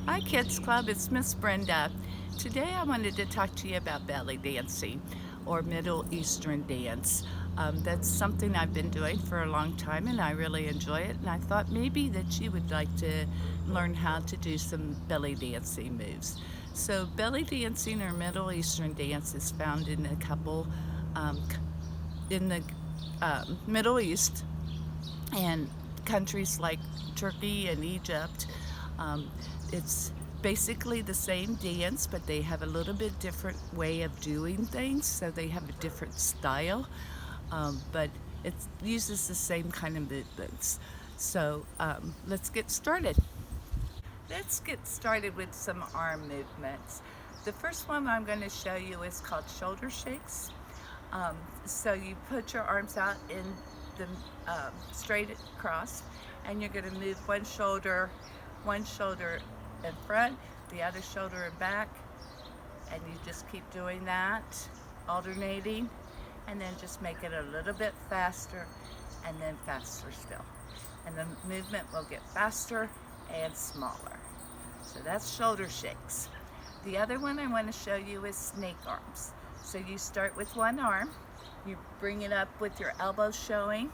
Hi Kids Club, it's Miss Brenda. Today I wanted to talk to you about belly dancing or Middle Eastern dance. That's something I've been doing for a long time and I really enjoy it, and I thought maybe that you would like to learn how to do some belly dancing moves. So belly dancing or Middle Eastern dance is found in a couple in the Middle East and countries like Turkey and Egypt. Um, it's basically the same dance, but they have a little bit different way of doing things, so they have a different style, but it uses the same kind of movements. So let's get started. Let's get started with some arm movements. The first one I'm going to show you is called shoulder shakes. So you put your arms out in the straight across, and you're going to move one shoulder in front, the other shoulder in back, and you just keep doing that, alternating, and then just make it a little bit faster, and then faster still. And the movement will get faster and smaller. So that's shoulder shakes. The other one I want to show you is snake arms. So you start with one arm, you bring it up with your elbow showing,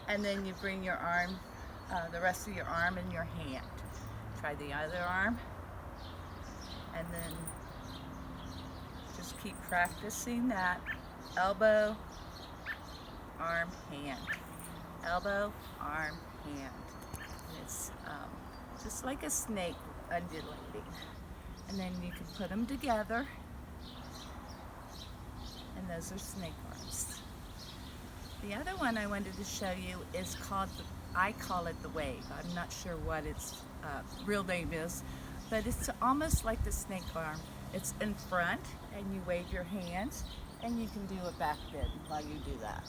and then you bring your arm, the rest of your arm in your hand. Try the other arm, and then just keep practicing that. Elbow, arm, hand. Elbow, arm, hand. And it's just like a snake undulating. And then you can put them together, and those are snake arms. The other one I wanted to show you is called, I call it the wave. I'm not sure what its real name is, but it's almost like the snake arm. It's in front, and you wave your hands, and you can do a back bend while you do that.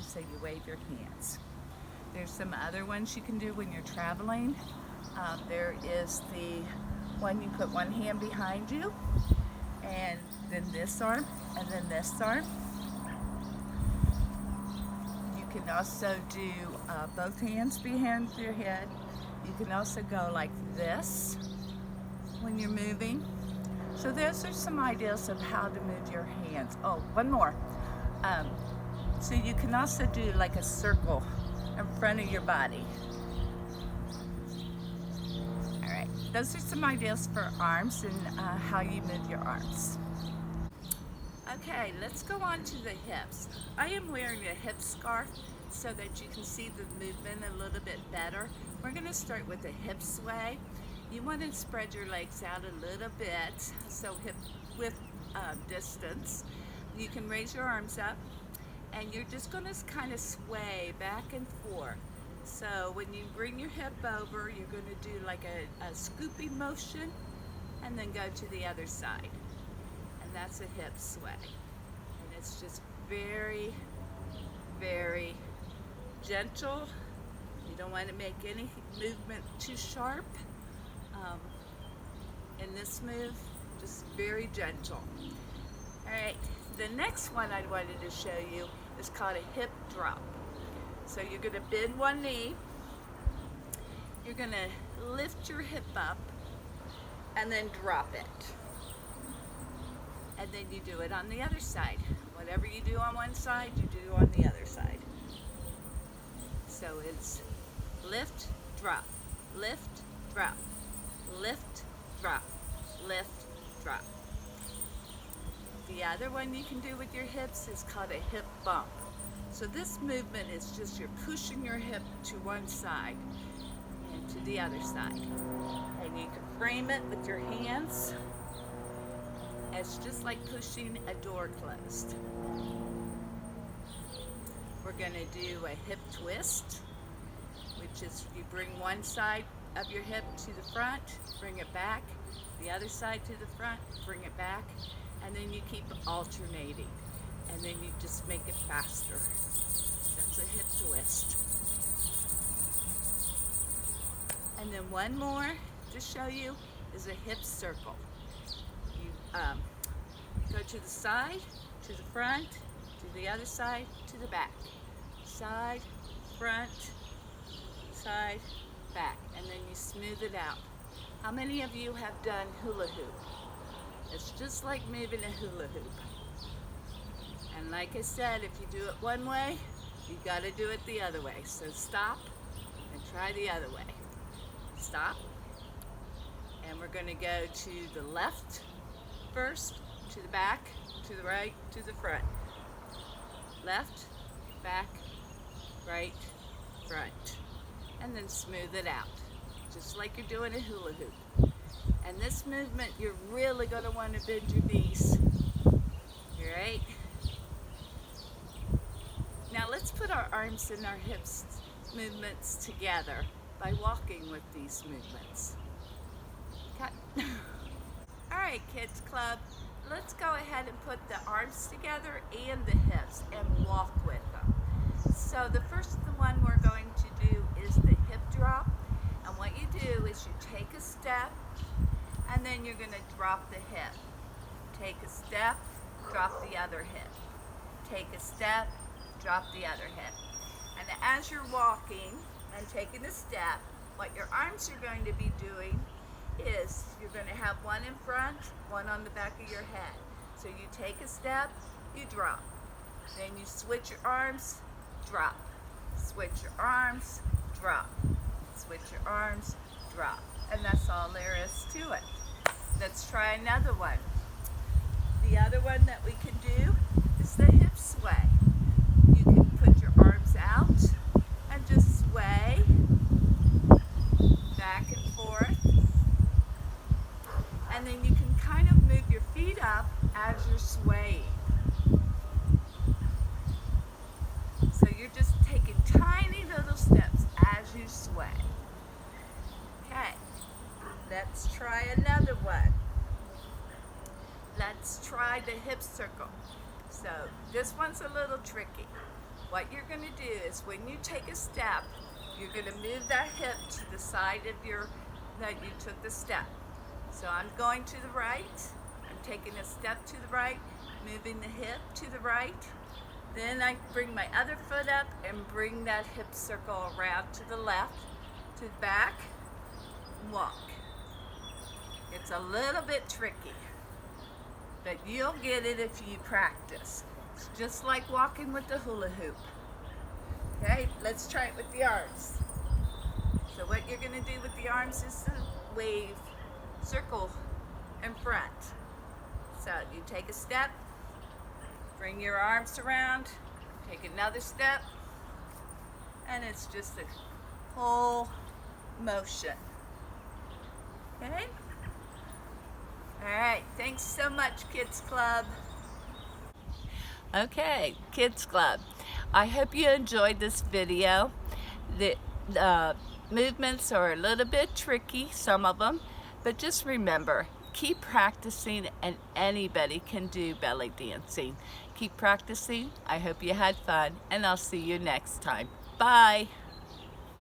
So you wave your hands. There's some other ones you can do when you're traveling. There is the one you put one hand behind you, and then this arm, and then this arm. You can also do both hands behind your head. You can also go like this when you're moving. So those are some ideas of how to move your hands. Oh, one more. So you can also do like a circle in front of your body. All right, those are some ideas for arms and how you move your arms. Okay, let's go on to the hips. I am wearing a hip scarf so that you can see the movement a little bit better. We're going to start with a hip sway. You want to spread your legs out a little bit, so hip width distance. You can raise your arms up, and you're just going to kind of sway back and forth. So when you bring your hip over, you're going to do like a scooping motion, and then go to the other side. And that's a hip sway. And it's just very, very gentle. You don't want to make any movement too sharp. In this move, just very gentle. All right, the next one I wanted to show you is called a hip drop. So you're going to bend one knee, you're going to lift your hip up, and then drop it. And then you do it on the other side. Whatever you do on one side, you do on the other side. So it's lift, drop, lift, drop, lift, drop, lift, drop. The other one you can do with your hips is called a hip bump. So this movement is just you're pushing your hip to one side and to the other side. And you can frame it with your hands. It's just like pushing a door closed. We're going to do a hip twist, which is you bring one side of your hip to the front, bring it back, the other side to the front, bring it back, and then you keep alternating, and then you just make it faster. That's a hip twist. And then one more to show you is a hip circle. You go to the side, to the front, to the other side, to the back. Side, front, side, back. And then you smooth it out. How many of you have done hula hoop? It's just like moving a hula hoop. And like I said, if you do it one way, you got to do it the other way. So stop and try the other way. Stop. And we're going to go to the left first, to the back, to the right, to the front. Left, back, right, front. And then smooth it out, just like you're doing a hula hoop. And this movement, you're really going to want to bend your knees. All right? Now let's put our arms and our hips movements together by walking with these movements. Cut. All right, Kids Club, let's go ahead and put the arms together and the hips and walk with them. So the first one we're going to do is the hip drop. And what you do is you take a step and then you're going to drop the hip. Take a step, drop the other hip. Take a step, drop the other hip. And as you're walking and taking a step, what your arms are going to be doing is you're going to have one in front, one on the back of your head. So you take a step, you drop. Then you switch your arms, drop. Switch your arms, drop. Switch your arms, drop. And that's all there is to it. Let's try another one. The other one that we can do is the hip sway. You can put your arms out and just sway back and forth. And then you can kind of move your feet up as you're swaying. So you're just taking tiny little steps as you sway. Okay, let's try another one. Let's try the hip circle. So this one's a little tricky. What you're going to do is when you take a step, you're going to move that hip to the side of that you took the step. So I'm going to the right, I'm taking a step to the right, moving the hip to the right. Then I bring my other foot up and bring that hip circle around to the left, to the back, walk. It's a little bit tricky, but you'll get it if you practice. It's just like walking with the hula hoop. Okay, let's try it with the arms. So what you're going to do with the arms is the wave circle in front. So you take a step, bring your arms around, take another step, and it's just a whole motion. Okay? All right, thanks so much, Kids Club. Okay, Kids Club, I hope you enjoyed this video. The movements are a little bit tricky, some of them, but just remember, keep practicing and anybody can do belly dancing. Keep practicing. I hope you had fun and I'll see you next time. Bye.